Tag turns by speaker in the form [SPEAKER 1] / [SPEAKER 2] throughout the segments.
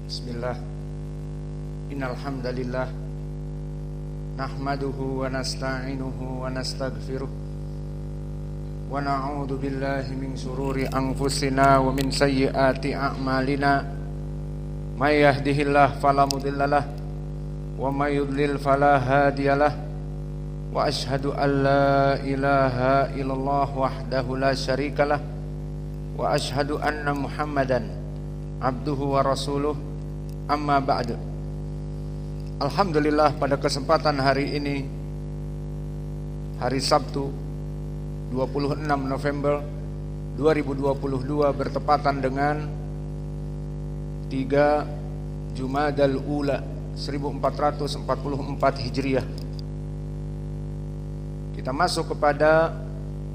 [SPEAKER 1] Bismillah. Innal hamdalillah nahmaduhu wa nasta'inuhu wa nastaghfiruh wa na'udzu billahi min shururi anfusina wa min sayyiati a'malina. May yahdihillahu fala mudhillalah wa may yudlil fala hadiyalah. Wa asyhadu an la ilaha illallah wahdahu la syarikalah wa asyhadu anna Muhammadan abduhu wa rasuluh. Amma ba'du. Alhamdulillah, pada kesempatan hari ini, hari Sabtu 26 November 2022 bertepatan dengan 3 Jumadal Ula 1444 Hijriah. Kita masuk kepada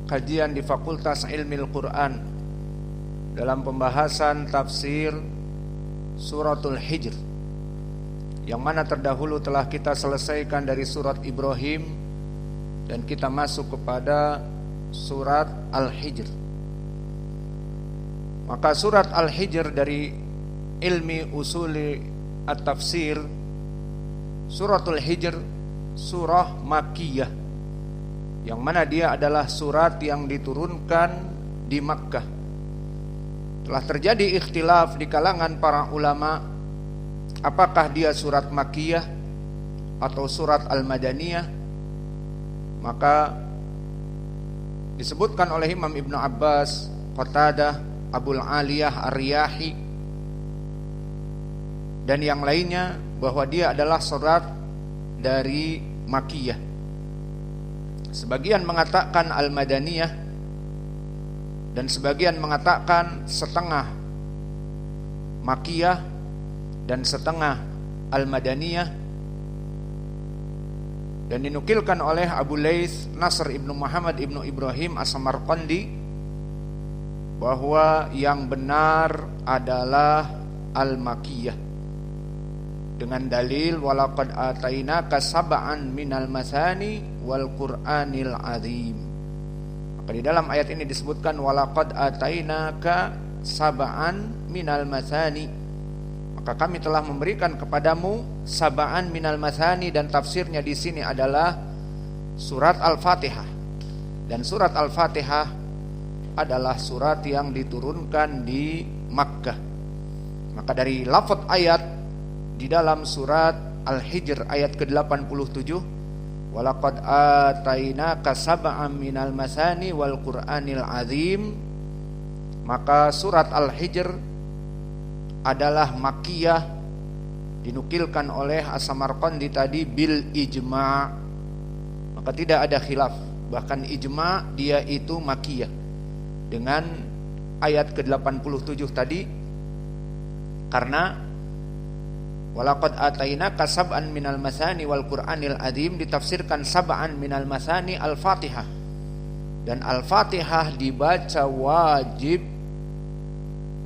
[SPEAKER 1] kajian di Fakultas Ilmil Quran dalam pembahasan tafsir Suratul Hijr, yang mana terdahulu telah kita selesaikan dari surat Ibrahim dan kita masuk kepada surat Al-Hijr. Maka surat Al-Hijr dari ilmi usuli at-tafsir, Suratul Hijr surah Makkiyah, yang mana dia adalah surat yang diturunkan di Makkah. Telah terjadi ikhtilaf di kalangan para ulama, apakah dia surat Makkiyah atau surat Al-Madaniyah. Maka disebutkan oleh Imam Ibnu Abbas, Qatadah, Abul Aliyah Ar-Riyahi dan yang lainnya bahwa dia adalah surat dari Makkiyah. Sebagian mengatakan Al-Madaniyah dan sebagian mengatakan setengah Makkiyah dan setengah Al-Madaniyah. Dan dinukilkan oleh Abu Laits Nasr ibnu Muhammad ibnu Ibrahim As-Samarqandi bahwa yang benar adalah Al-Makkiyah, dengan dalil walaqad atainaka sab'an minal masani wal Qur'anil azim. Maka di dalam ayat ini disebutkan walaqad atainaka sab'an minal masani, maka kami telah memberikan kepadamu sab'an minal masani, dan tafsirnya di sini adalah surat Al-Fatihah. Dan surat Al-Fatihah adalah surat yang diturunkan di Makkah. Maka dari lafaz ayat di dalam surat Al-Hijr ayat ke-87, walaqad atainaka sab'an minal masani wal Qur'anil azim, maka surat Al-Hijr adalah Makkiyah, dinukilkan oleh As-Samarqandi tadi bil ijma'. Maka tidak ada khilaf, bahkan ijma' dia itu Makkiyah dengan ayat ke-87 tadi, karena walaqad atainaka sab'an minal masani wal Qur'anil azim ditafsirkan sab'an minal masani Al-Fatihah, dan Al-Fatihah dibaca wajib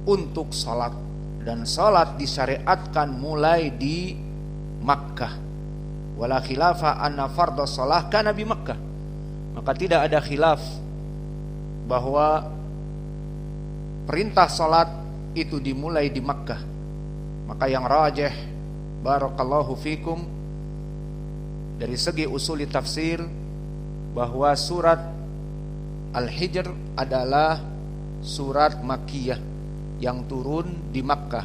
[SPEAKER 1] untuk salat, dan salat disyariatkan mulai di Makkah. Wala khilafa anna fardhu shalah kana bi Makkah. Maka tidak ada khilaf bahwa perintah salat itu dimulai di Makkah. Maka yang rajih, barakallahu fikum, dari segi usuli tafsir, bahwa surat Al-Hijr adalah surat Makkiyah yang turun di Makkah,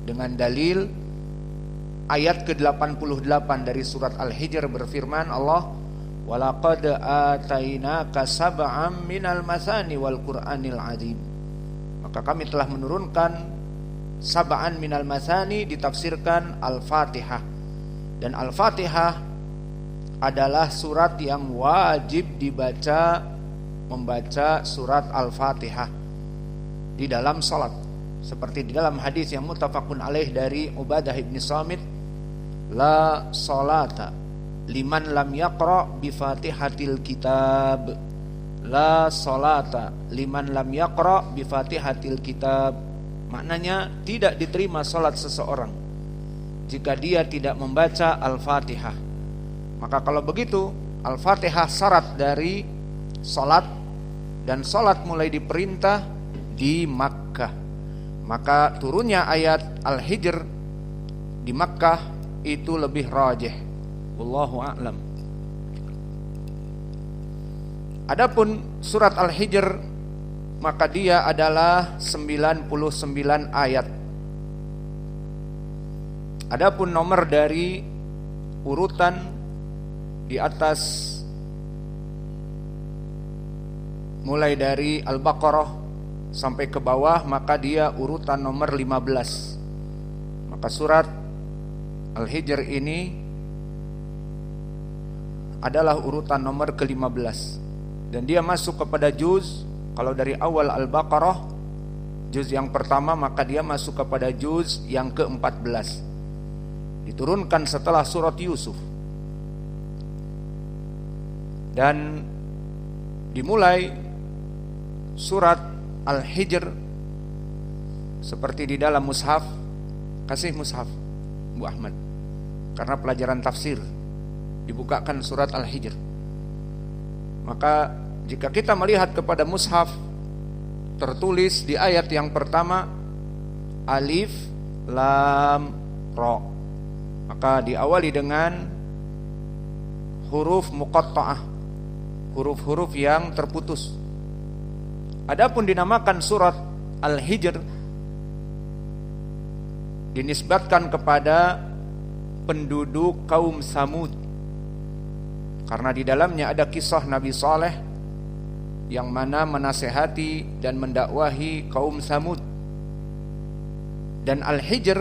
[SPEAKER 1] dengan dalil ayat ke-88 dari surat Al-Hijr berfirman Allah, walaqad atainaka sab'an minal masani wal Qur'anil azim. Maka kami telah menurunkan sab'an minal masani, ditafsirkan Al-Fatihah, dan Al-Fatihah adalah surat yang wajib dibaca, membaca surat Al-Fatihah di dalam salat, seperti di dalam hadis yang muttafaqun alaih dari Ubadah bin Samit, la salata liman lam yaqra bi Fatihatil kitab, la salata liman lam yaqra bi Fatihatil kitab. Maknanya tidak diterima salat seseorang jika dia tidak membaca Al-Fatihah. Maka kalau begitu, Al-Fatihah syarat dari salat, dan salat mulai diperintah di Makkah. Maka turunnya ayat Al-Hijr di Makkah itu lebih rajih. Wallahu a'lam. Adapun surat Al-Hijr maka dia adalah 99 ayat. Adapun nomor dari urutan di atas mulai dari Al-Baqarah sampai ke bawah maka dia urutan nomor 15. Maka surat Al-Hijr ini adalah urutan nomor ke-15 dan dia masuk kepada juz, kalau dari awal Al-Baqarah juz yang pertama maka dia masuk kepada juz yang ke-14, diturunkan setelah surat Yusuf dan dimulai surat Al-Hijr seperti di dalam mushaf. Kasih mushaf Bu Ahmad, karena pelajaran tafsir dibukakan surat Al-Hijr. Maka jika kita melihat kepada mushaf, tertulis di ayat yang pertama Alif Lam Ra, maka diawali dengan huruf muqatta'ah, huruf-huruf yang terputus. Adapun dinamakan surat Al-Hijr dinisbatkan kepada penduduk kaum Samud, karena di dalamnya ada kisah Nabi Saleh yang mana menasehati dan mendakwahi kaum Samud. Dan Al-Hijr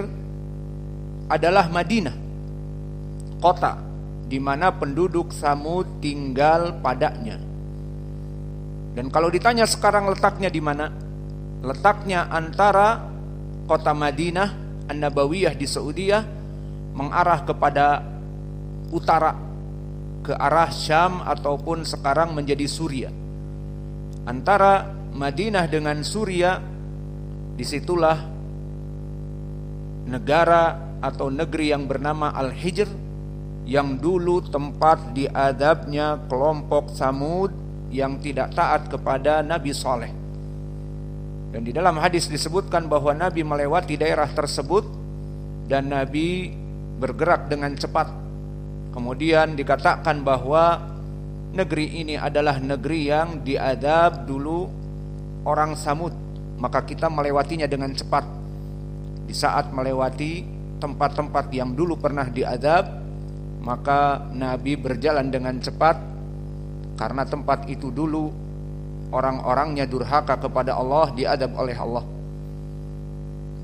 [SPEAKER 1] adalah Madinah, kota di mana penduduk Samud tinggal padanya. Dan kalau ditanya sekarang letaknya di mana? Letaknya antara kota Madinah An-Nabawiyah di Saudiyah mengarah kepada utara, ke arah Syam ataupun sekarang menjadi Suria. Antara Madinah dengan Suria, disitulah negara atau negeri yang bernama Al-Hijr, yang dulu tempat diadabnya kelompok Samud yang tidak taat kepada Nabi Saleh. Dan di dalam hadis disebutkan bahwa Nabi melewati daerah tersebut dan Nabi bergerak dengan cepat. Kemudian dikatakan bahwa negeri ini adalah negeri yang diadab dulu orang Samud, maka kita melewatinya dengan cepat. Di saat melewati tempat-tempat yang dulu pernah diadab, maka Nabi berjalan dengan cepat, karena tempat itu dulu orang-orangnya durhaka kepada Allah, diadab oleh Allah.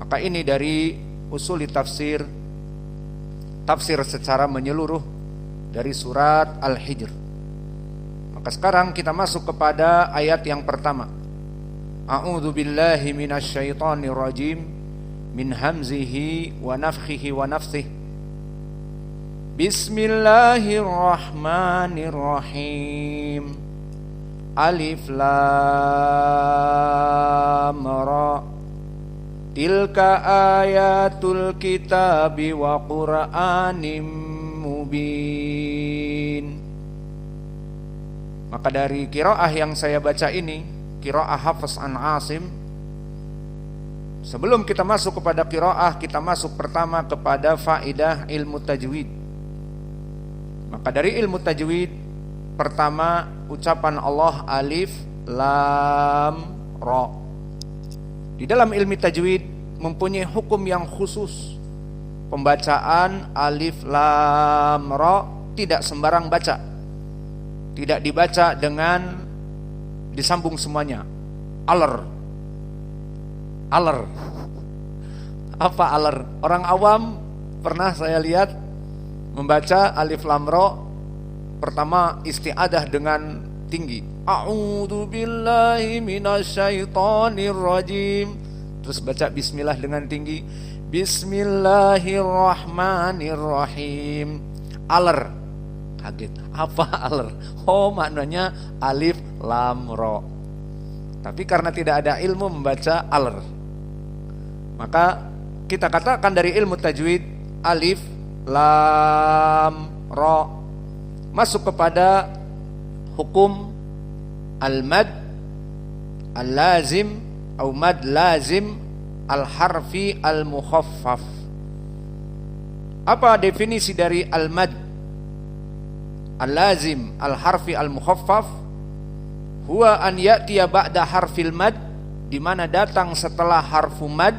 [SPEAKER 1] Maka ini dari usul tafsir, tafsir secara menyeluruh dari surat Al-Hijr. Maka sekarang kita masuk kepada ayat yang pertama. A'udzu billahi minasyaitonir rajim min hamzihi wa nafthihi wa nafthihi. Bismillahirrahmanirrahim. Alif Lam Ra. Tilka ayatul kitabi wa Qur'anim mubin. Maka dari qiraah yang saya baca ini, qiraah Hafs an Asim, sebelum kita masuk kepada qiraah, kita masuk pertama kepada faidah ilmu tajwid. Maka dari ilmu tajwid, pertama ucapan Allah Alif Lam Ra. Di dalam ilmu tajwid mempunyai hukum yang khusus. Pembacaan Alif Lam Ra tidak sembarang baca, tidak dibaca dengan disambung semuanya. Aler. Apa aler? Orang awam pernah saya lihat membaca Alif Lam Ra, pertama isti'adah dengan tinggi, a'udzu billahi minasyaitonir rajim, terus baca bismillah dengan tinggi, bismillahirrahmanirrahim. Aler, kaget, apa aler? Oh, maknanya Alif Lam Ra. Tapi karena tidak ada ilmu membaca aler, maka kita katakan dari ilmu tajwid Alif Lam Ra masuk kepada hukum al-mad al-lazim atau mad lazim al-harfi al-mukhaffaf. Apa definisi dari al-mad al-lazim al-harfi al-mukhaffaf? Huwa an ya'tiya ba'da harfil mad, di mana datang setelah harfu mad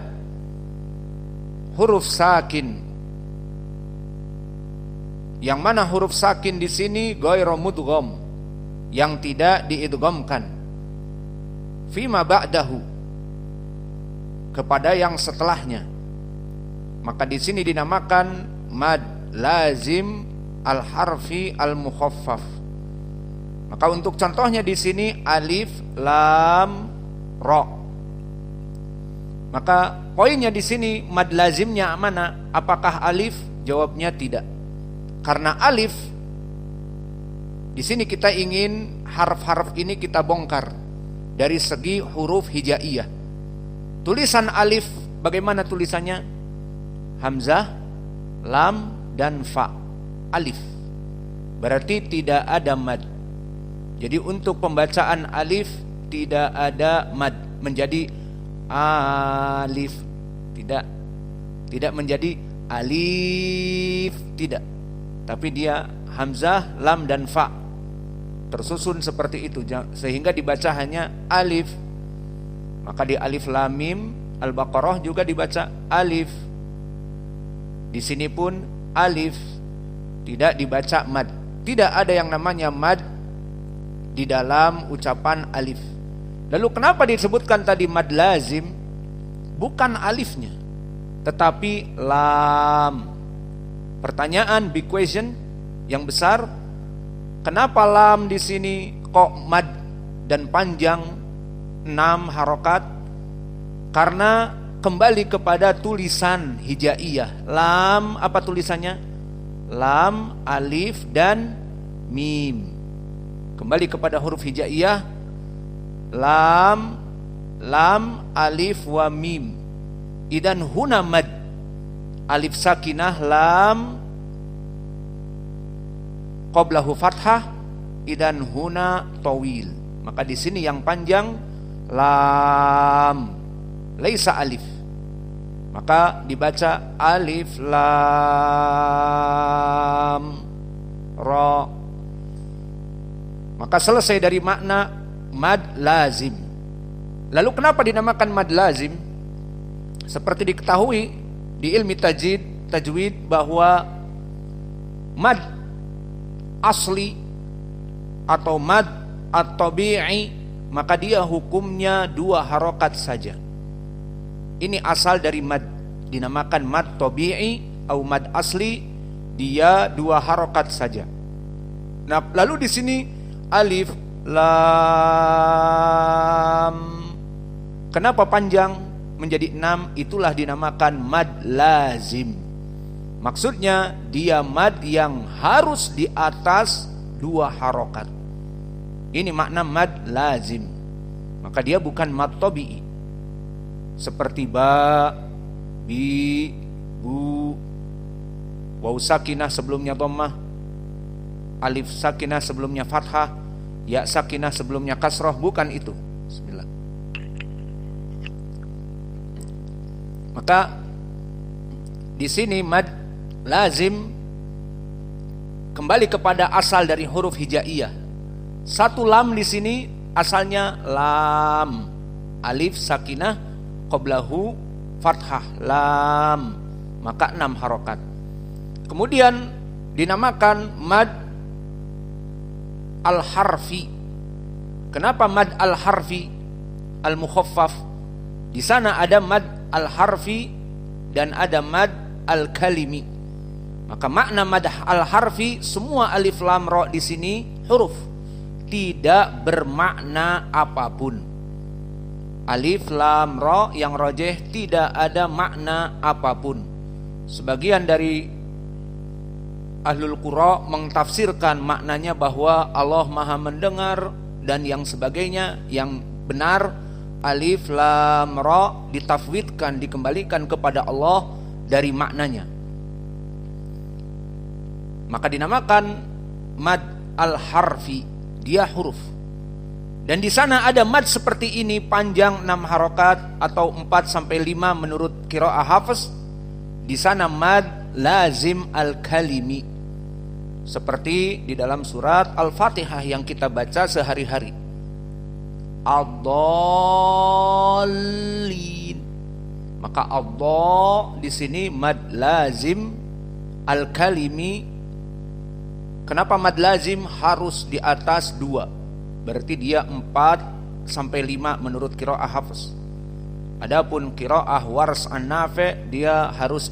[SPEAKER 1] huruf sakin, yang mana huruf sakin di sini ghairu mudgham, yang tidak diidghamkan, fima ba'dahu, kepada yang setelahnya. Maka di sini dinamakan mad lazim al-harfi al-mukhaffaf. Maka untuk contohnya di sini alif lam ra. Maka poinnya di sini mad lazimnya mana? Apakah alif? Jawabnya tidak. Karena alif di sini kita ingin harf-harf ini kita bongkar dari segi huruf hijaiyah. Tulisan alif bagaimana tulisannya? Hamzah, lam, dan fa. Alif. Berarti tidak ada mad. Jadi untuk pembacaan alif tidak ada mad, menjadi alif. Tidak menjadi alif, tidak. Tapi dia hamzah, lam, dan fa, tersusun seperti itu, sehingga dibaca hanya alif. Maka di alif lam mim Al-Baqarah juga dibaca alif. Di sini pun alif, tidak dibaca mad. Tidak ada yang namanya mad di dalam ucapan alif. Lalu kenapa disebutkan tadi mad lazim? Bukan alifnya, tetapi lam. Pertanyaan, big question yang besar, kenapa lam di sini kok mad dan panjang 6 harokat? Karena kembali kepada tulisan hijaiyah. Lam apa tulisannya? Lam, alif, dan mim. Kembali kepada huruf hijaiyah. Lam, alif, wa mim. Idan huna mad. Alif sakinah, lam, qablahu fathah. Idan huna tawil. Maka di sini yang panjang lam, laisa alif. Maka dibaca alif lam ra. Maka selesai dari makna mad lazim. Lalu kenapa dinamakan mad lazim? Seperti diketahui di ilmu tajwid bahwa mad asli atau mad at-tabi'i, maka dia hukumnya 2 harokat saja. Ini asal dari mad, dinamakan mad tabi'i atau mad asli, dia 2 harokat saja. Nah, lalu di sini alif lam, kenapa panjang menjadi 6? Itulah dinamakan mad lazim. Maksudnya dia mad yang harus di atas 2 harokat. Ini makna mad lazim. Maka dia bukan mad tabi'i seperti ba, bi, bu, waw sakinah sebelumnya dhammah, alif sakinah sebelumnya fathah, ya sakinah sebelumnya kasrah. Bukan itu. Bismillah. Maka di sini mad lazim kembali kepada asal dari huruf hijaiyah. Satu lam di sini asalnya lam, alif sakinah qablahu fathah, lam, maka 6 harokat. Kemudian dinamakan mad al-harfi. Kenapa mad al-harfi al-mukhaffaf? Di sana ada mad al-harfi dan ada mad al-kalimi. Maka makna mad al-harfi, semua alif lam ra di sini huruf, tidak bermakna apapun. Alif lam ra yang rajih tidak ada makna apapun. Sebagian dari ahlul qura mentafsirkan maknanya bahwa Allah Maha mendengar dan yang sebagainya. Yang benar alif lam ra ditafwidkan, dikembalikan kepada Allah dari maknanya. Maka dinamakan mad al-harfi, dia huruf. Dan di sana ada mad seperti ini, panjang 6 harokat atau 4 sampai 5 menurut qiraah Hafiz. Di sana mad lazim al-kalimi, seperti di dalam surat Al-Fatihah yang kita baca sehari-hari. Ad-dallin. Maka adha di sini mad lazim al-kalimi. Kenapa mad lazim harus di atas 2? Berarti dia 4 sampai 5 menurut qiraah Hafs. Adapun qiraah Wars an-Nafi' dia harus